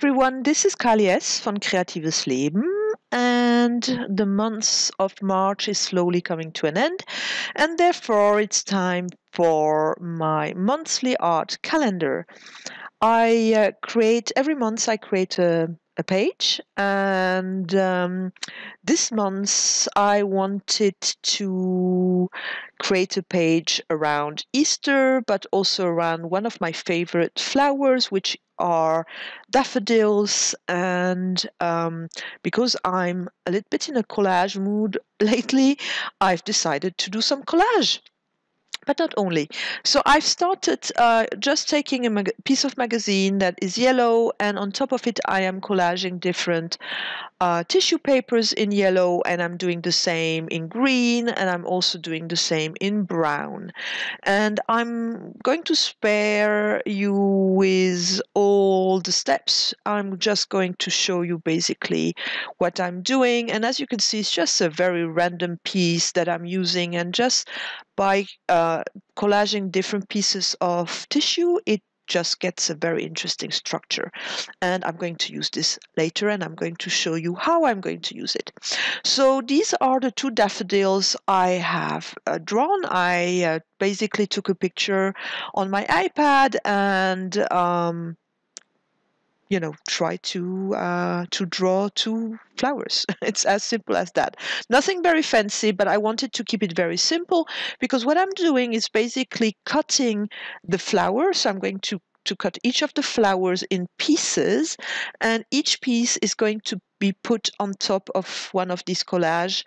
everyone, this is Kali S. von Kreatives Leben, and the month of March is slowly coming to an end, and therefore it's time for my monthly art calendar. Every month I create a page, and this month I wanted to create a page around Easter, but also around one of my favorite flowers, which are daffodils. And because I'm a little bit in a collage mood lately, I've decided to do some collage. But not only. So I've started just taking a piece of magazine that is yellow, and on top of it I am collaging different tissue papers in yellow, and I'm doing the same in green, and I'm also doing the same in brown. And I'm going to spare you with all the steps. I'm just going to show you basically what I'm doing, and as you can see, it's just a very random piece that I'm using, and just by collaging different pieces of tissue, it just gets a very interesting structure. And I'm going to use this later, and I'm going to show you how I'm going to use it. So these are the two daffodils I have drawn. I basically took a picture on my iPad and try to draw two flowers. It's as simple as that. Nothing very fancy, but I wanted to keep it very simple, because what I'm doing is basically cutting the flowers. So I'm going to cut each of the flowers in pieces, and each piece is going to be put on top of one of these collage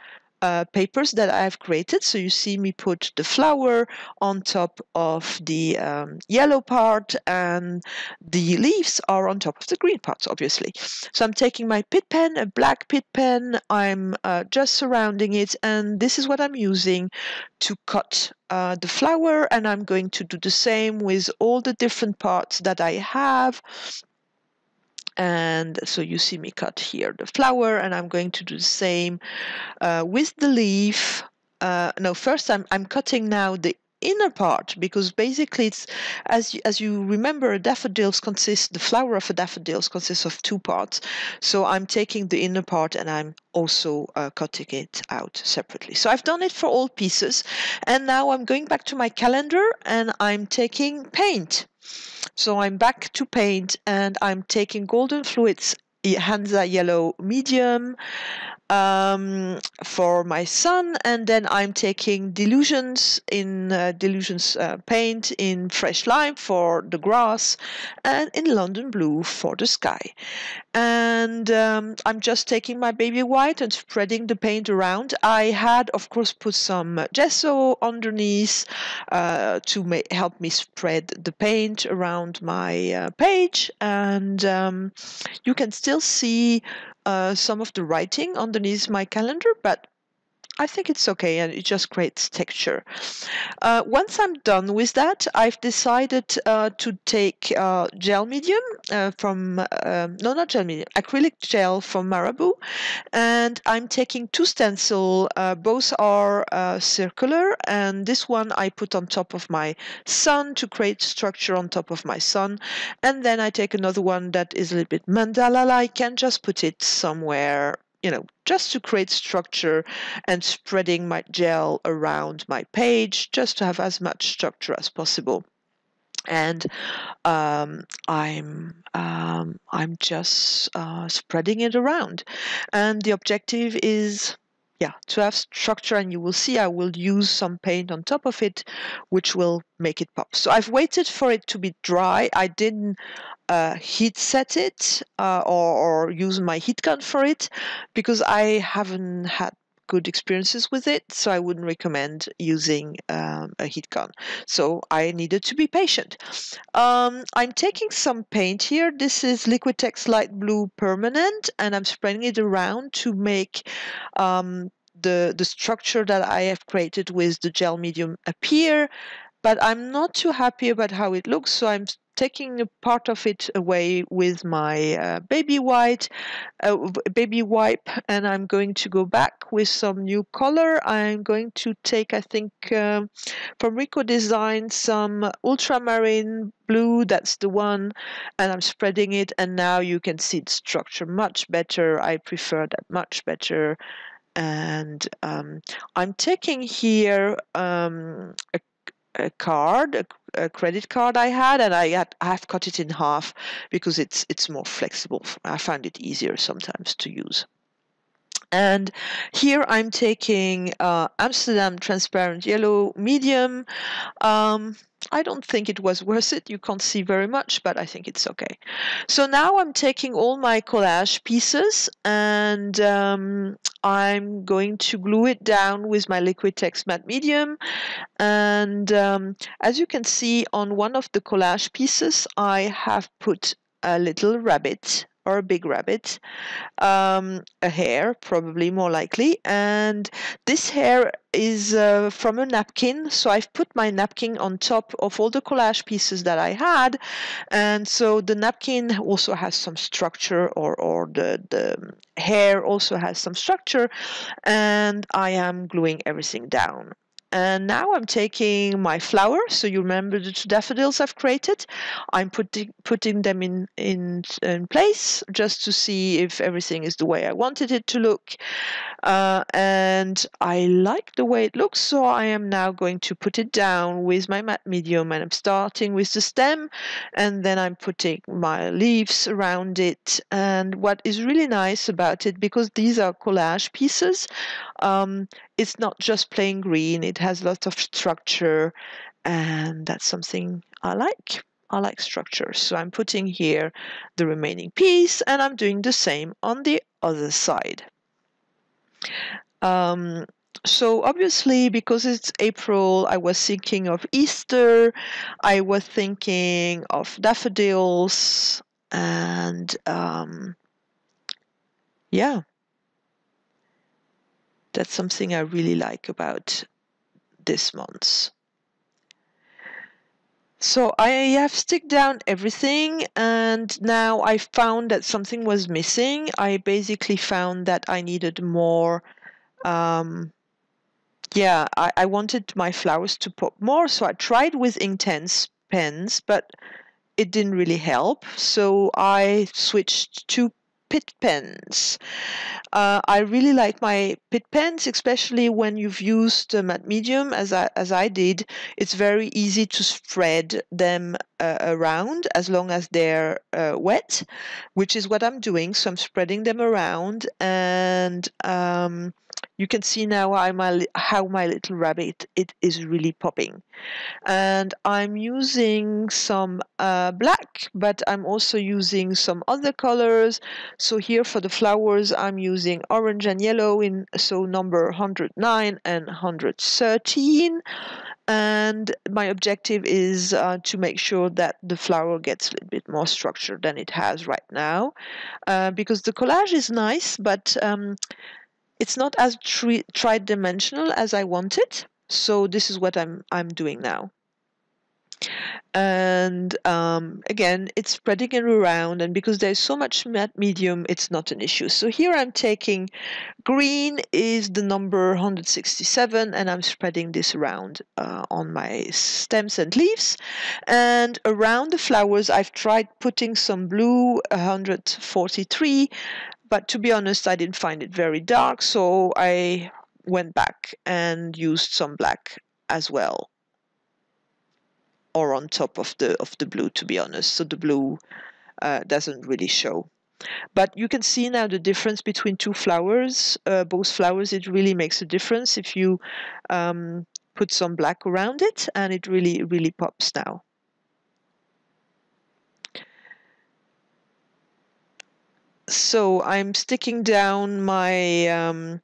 papers that I have created. So you see me put the flower on top of the yellow part, and the leaves are on top of the green parts, obviously. So I'm taking my Pitt pen, a black Pitt pen, I'm just surrounding it, and this is what I'm using to cut the flower, and I'm going to do the same with all the different parts that I have. And so you see me cut here the flower, and I'm going to do the same with the leaf. No, first I'm cutting now the inner part, because basically it's, as you remember, the flower of a daffodils consists of two parts. So I'm taking the inner part and I'm also cutting it out separately. So I've done it for all pieces, and now I'm going back to my calendar and I'm taking paint. So I'm back to paint, and I'm taking Golden Fluids Hansa Yellow Medium for my son, and then I'm taking Delusions paint in Fresh Lime for the grass, and in London Blue for the sky. And I'm just taking my baby white and spreading the paint around. I had, of course, put some gesso underneath to help me spread the paint around my page, and you can still see some of the writing underneath my calendar, but I think it's okay, and it just creates texture. Once I'm done with that, I've decided to take gel medium acrylic gel from Marabu, and I'm taking two stencil. Both are circular, and this one I put on top of my sun to create structure on top of my sun, and then I take another one that is a little bit mandala-like and just put it somewhere, just to create structure, and spreading my gel around my page just to have as much structure as possible. And I'm just spreading it around, and the objective is to have structure, and you will see I will use some paint on top of it, which will make it pop. So I've waited for it to be dry. I didn't heat set it or use my heat gun for it, because I haven't had good experiences with it, so I wouldn't recommend using a heat gun. So I needed to be patient. I'm taking some paint here. This is Liquitex Light Blue Permanent, and I'm spreading it around to make the structure that I have created with the gel medium appear. But I'm not too happy about how it looks, so I'm taking a part of it away with my baby wipe, and I'm going to go back with some new color. I'm going to take, I think, from Rico Design, some ultramarine blue. That's the one, and I'm spreading it, and now you can see the structure much better. I prefer that much better. And I'm taking here a card, a credit card I had, and I've cut it in half because it's more flexible. I find it easier sometimes to use. And here I'm taking Amsterdam Transparent Yellow Medium. I don't think it was worth it. You can't see very much, but I think it's okay. So now I'm taking all my collage pieces, and I'm going to glue it down with my Liquitex Matte Medium. And as you can see, on one of the collage pieces, I have put a little rabbit, or a big rabbit, a hair, probably more likely. And this hair is from a napkin. So I've put my napkin on top of all the collage pieces that I had. And so the napkin also has some structure, or the hair also has some structure. And I am gluing everything down. And now I'm taking my flowers. So you remember the two daffodils I've created? I'm putting them in place just to see if everything is the way I wanted it to look. And I like the way it looks, so I am now going to put it down with my matte medium, and I'm starting with the stem, and then I'm putting my leaves around it. And what is really nice about it, because these are collage pieces, it's not just plain green, it has lots of structure, and that's something I like. I like structure. So I'm putting here the remaining piece, and I'm doing the same on the other side. So obviously, because it's April, I was thinking of Easter, I was thinking of daffodils, and yeah, that's something I really like about this month. So I have stick down everything, and now I found that something was missing. I basically found that I needed more. Yeah, I wanted my flowers to pop more, so I tried with Inktense pens, but it didn't really help. So I switched to Pitt pens. I really like my Pitt pens, especially when you've used matte medium, as I did. It's very easy to spread them around as long as they're wet, which is what I'm doing. So I'm spreading them around, and you can see now how my little rabbit, it is really popping. And I'm using some black, but I'm also using some other colors. So here for the flowers, I'm using orange and yellow, so number 109 and 113. And my objective is to make sure that the flower gets a little bit more structure than it has right now, because the collage is nice, but it's not as tri-dimensional as I wanted. So this is what I'm doing now. And again, it's spreading it around, and because there's so much matte medium, it's not an issue. So here I'm taking green is the number 167, and I'm spreading this around on my stems and leaves. And around the flowers, I've tried putting some blue, 143, but to be honest, I didn't find it very dark, so I went back and used some black as well, or on top of the blue, to be honest. So the blue doesn't really show. But you can see now the difference between two flowers. Both flowers, it really makes a difference if you put some black around it, and it really pops now. So I'm sticking down my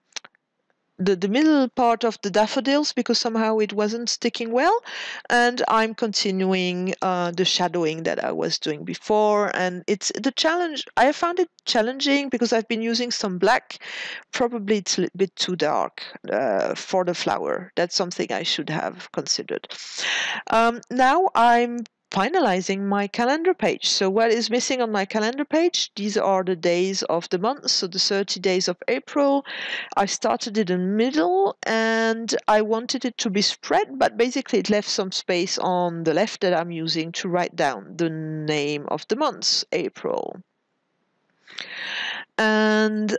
the middle part of the daffodils, because somehow it wasn't sticking well, and I'm continuing the shadowing that I was doing before. And it's the challenge. I found it challenging because I've been using some black. Probably it's a little bit too dark for the flower. That's something I should have considered. Now I'm finalizing my calendar page. So what is missing on my calendar page? These are the days of the month, so the 30 days of April. I started it in the middle and I wanted it to be spread, but basically it left some space on the left that I'm using to write down the name of the month, April. And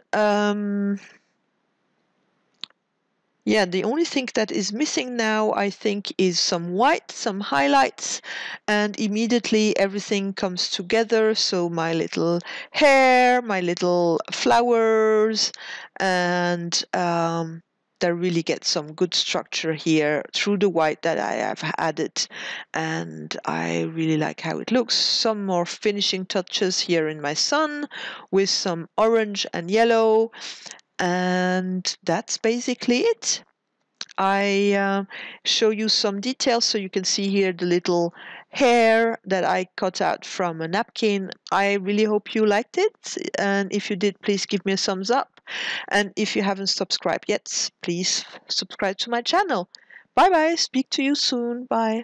yeah, the only thing that is missing now, I think, is some white, some highlights, and immediately everything comes together. So my little hair, my little flowers, and they really get some good structure here through the white that I have added, and I really like how it looks. Some more finishing touches here in my sun with some orange and yellow. And that's basically it. I show you some details so you can see here the little hair that I cut out from a napkin. I really hope you liked it, and if you did, please give me a thumbs up, and if you haven't subscribed yet, please subscribe to my channel. Bye bye, speak to you soon, bye.